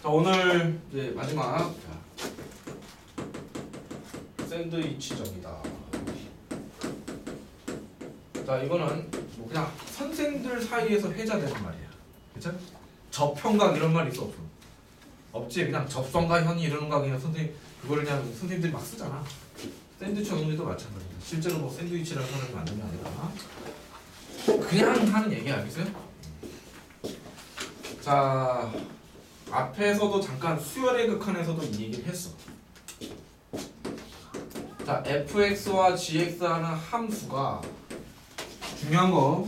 자, 오늘 이제 마지막 샌드위치점이다. 자, 이거는 뭐 그냥 선생들 사이에서 회자되는 말이야. 그쵸? 접형각 이런 말 있어 없어? 없지. 그냥 접선과 현이 이러는 거 그냥 그거를 그냥 선생님들이 막 쓰잖아. 샌드위치 언어도 마찬가지야. 실제로 뭐 샌드위치라는 사람이 만든 게 아니라 그냥 하는 얘기 알겠어요? 자, 앞에서도 잠깐 수열의 극한에서도 이 얘기를 했어. 자, fx와 gx라는 함수가 중요한 거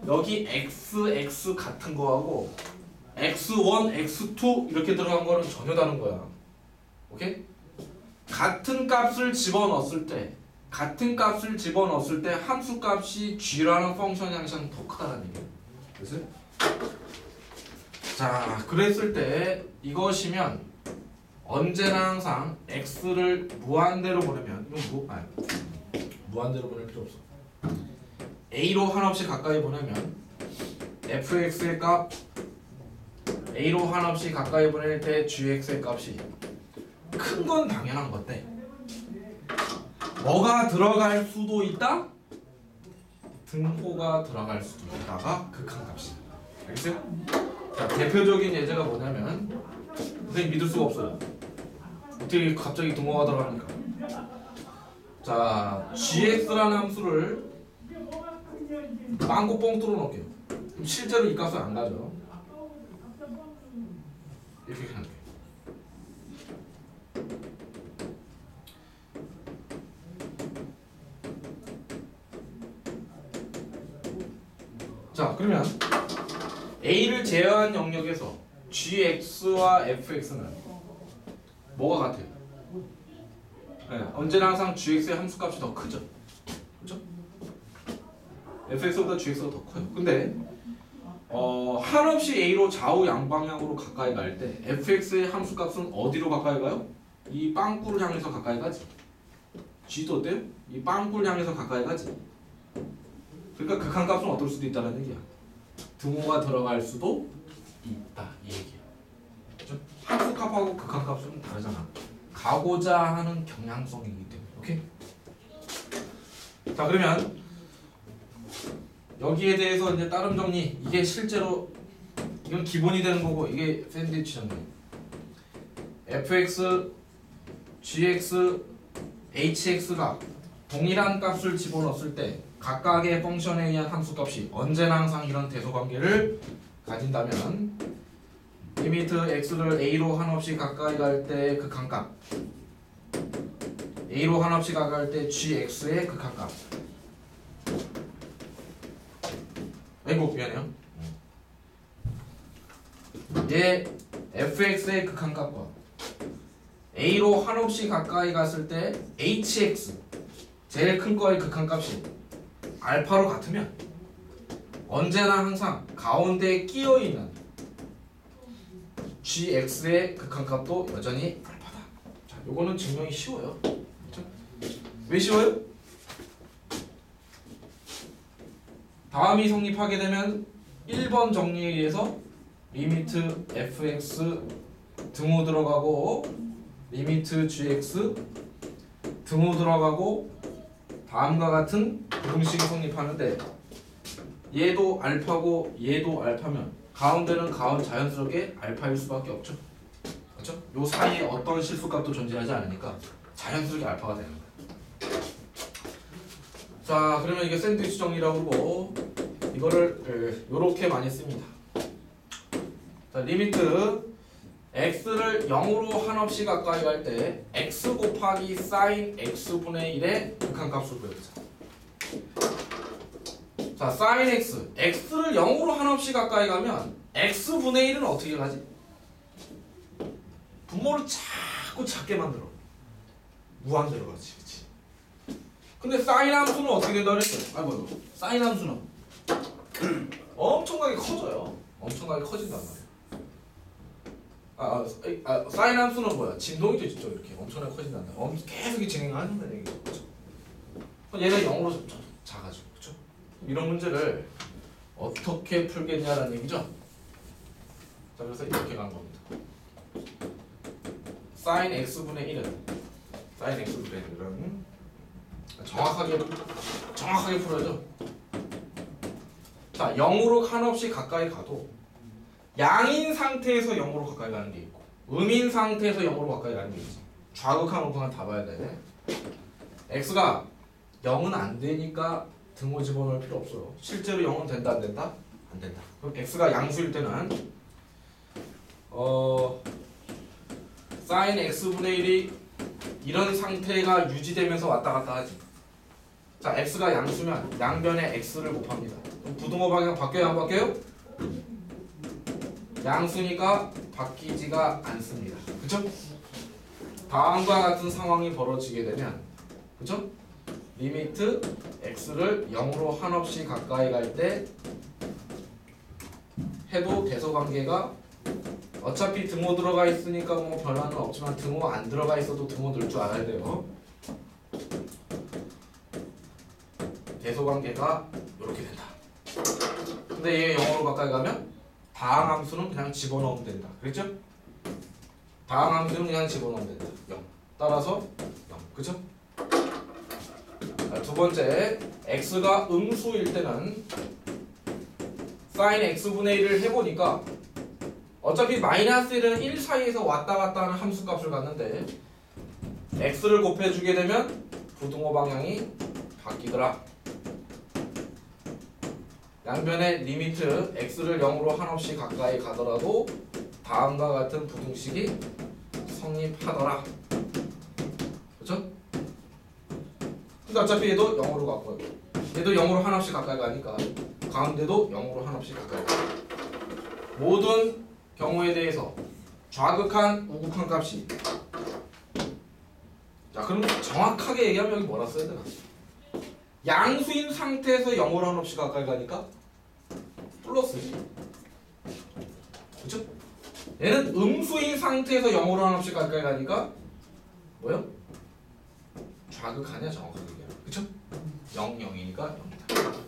여기 x 같은 거하고 x1, x2 이렇게 들어간 거는 전혀 다른 거야. 오케이? 같은 값을 집어넣었을 때 함수 값이 g라는 펑션 양식은 더 크다는 얘기야. 그래서 자, 그랬을 때 이것이면 언제나 항상 x를 무한대로 보내면 이건 무한대로 보낼 필요 없어. a로 한없이 가까이 보내면 fx의 값 a로 한없이 가까이 보낼 때 gx의 값이 큰 건 당연한 건데 뭐가 들어갈 수도 있다? 등호가 들어갈 수도 있다가 극한값이야. 알겠어요? 자, 대표적인 예제가 뭐냐면 선생님 믿을 수가 없어요. 어떻게 갑자기 등호가 들어갑니까? 자, gx라는 함수를 빵꾸 뻥 뚫어 놓을게요. 그럼 실제로 이 값은 안 가죠. 이렇게 그냥 돼. 자, 그러면 a를 제어한 영역에서 gx와 fx는 뭐가 같아요? 네, 언제나 항상 gx의 함수값이 더 크죠. 그렇죠? fx보다 gx가 더 커요. 근데 한없이 a로 좌우 양방향으로 가까이 갈 때 fx의 함수값은 어디로 가까이 가요? 이 빵꾸를 향해서 가까이 가지. g도 어때요? 이 빵꾸를 향해서 가까이 가지. 그러니까 극한값은 어떨 수도 있다는 얘기야. 등호가 들어갈 수도 있다 이 얘기야. 그렇죠? 함수값하고 극한값은 다르잖아. 가고자 하는 경향성이기 때문에. 오케이? 자, 그러면 여기에 대해서 이제 따름 정리. 이게 실제로 이건 기본이 되는 거고 이게 샌드위치 정리. fx, gx, hx가 동일한 값을 집어넣었을 때 각각의 펑션에 의한 함수값이 언제나 항상 이런 대소관계를 가진다면 리미트 x를 a로 한없이 가까이 갈 때 극한값 a로 한없이 가까이 갈 때 gx의 극한값. 아이고 미안해요. 얘 fx의 극한값과 a로 한없이 가까이 갔을 때 hx 제일 큰 거의 극한값이 알파로 같으면 언제나 항상 가운데에 끼어있는 gx의 극한값도 여전히 알파다. 자, 요거는 증명이 쉬워요. 그렇죠? 왜 쉬워요? 다음이 성립하게 되면 1번 정리에 의해서 리미트 fx 등호 들어가고 리미트 gx 등호 들어가고 다음과 같은 부등식이 성립하는데 얘도 알파고 얘도 알파면 가운데는 자연스럽게 알파일 수밖에 없죠. 그렇죠? 요 사이에 어떤 실수값도 존재하지 않으니까 자연스럽게 알파가 되는 거예요. 자, 그러면 이게 샌드위치 정리라고 그러고 이거를 요렇게 많이 씁니다. 자, 리미트 x를 0으로 한없이 가까이 갈 때 x 곱하기 sin x분의 1의 극한값을 구해보자. 자, sin x x를 0으로 한없이 가까이 가면 x분의 1은 어떻게 가지? 분모를 자꾸 작게 만들어. 무한대로 가지. 그치? 근데 sin 함수는 어떻게 된다 그랬어? 아이고 sin 함수는 엄청나게 커져요. 엄청나게 커진단 말이야. 사인 함수는 뭐야? 진동이죠, 진짜 이렇게 엄청나게 커진단다. 계속 진행하는 얘기죠, 그렇죠? 얘가 0으로 작아지고, 그렇죠? 이런 문제를 어떻게 풀겠냐라는 얘기죠. 자, 그래서 이렇게 가는 겁니다. sin x분의 1은 sin x분의 1은 정확하게 풀어야죠. 자, 0으로 한없이 가까이 가도 양인 상태에서 0으로 가까이 가는 게 있고 음인 상태에서 0으로 가까이 가는 게 있지. 좌극한 우극한 다 봐야 돼. x가 0은 안 되니까 등호 집어넣을 필요 없어요. 실제로 0은 된다 안 된다? 안 된다. 그럼 x가 양수일 때는 sin x분의 1이 이런 상태가 유지되면서 왔다 갔다 하지. 자, x가 양수면 양변에 x를 곱합니다. 그럼 부등호 방향 바뀌어요 안 바뀌어요? 양수니까 바뀌지가 않습니다. 그쵸? 다음과 같은 상황이 벌어지게 되면 그쵸? 리미트 x를 0으로 한없이 가까이 갈 때 해도 대소관계가 어차피 등호 들어가 있으니까 뭐 변화는 없지만 등호 안 들어가 있어도 등호 늘 줄 알아야 돼요. 대소관계가 이렇게 된다. 근데 얘 0으로 가까이 가면 다항함수는 그냥 집어넣으면 된다. 그랬죠? 다항함수는 그냥 집어넣으면 된다. 0. 따라서 0. 그쵸? 자, 두 번째, x가 음수일 때는 sin x분의 1을 해보니까 어차피 마이너스 1은 1 사이에서 왔다 갔다 하는 함수값을 갖는데 x를 곱해주게 되면 부등호 방향이 바뀌더라. 양변의 리미트 x를 0으로 한없이 가까이 가더라도 다음과 같은 부등식이 성립하더라. 그렇죠? 근데 어차피 얘도 0으로 갔고요. 얘도 0으로 한없이 가까이 가니까 가운데도 0으로 한없이 가까이 가. 모든 경우에 대해서 좌극한 우극한 값이 자, 그럼 정확하게 얘기하면 여기 뭐라 써야 되나? 양수인 상태에서 0으로 한없이 가까이 가니까 플러스지. 그쵸? 얘는 음수인 상태에서 0으로 한없이 가까이 가니까 뭐요? 좌극하냐 정확하게 얘기하면. 그쵸? 0, 0이니까 0이다.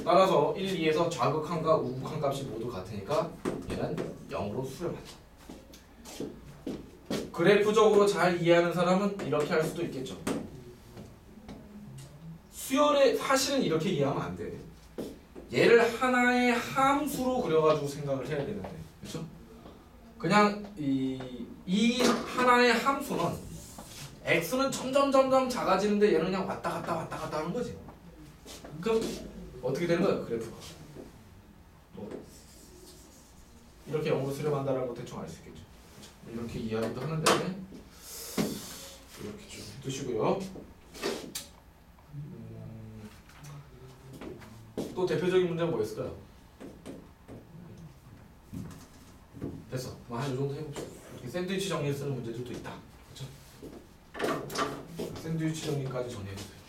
따라서 1, 2에서 좌극한과 우극한 값이 모두 같으니까 얘는 0으로 수렴한다. 그래프적으로 잘 이해하는 사람은 이렇게 할 수도 있겠죠. 수열의 사실은 이렇게 이해하면 안 돼. 얘를 하나의 함수로 그려가지고 생각을 해야 되는데, 그렇죠? 그냥 이 하나의 함수는 x는 점점 작아지는데 얘는 그냥 왔다 갔다 하는 거지. 그럼 어떻게 되는 거야 그래프가? 이렇게 0으로 수렴한다는 거 대충 알 수 있겠죠. 그렇죠? 이렇게 이해하기도 하는데 이렇게 좀 해두시고요. 또 대표적인 문제가 뭐였을까요? 됐어. 뭐 한 이 정도 해봅시다. 이렇게 샌드위치 정리 쓰는 문제들도 있다. 그렇죠? 샌드위치 정리까지 정리해주세요.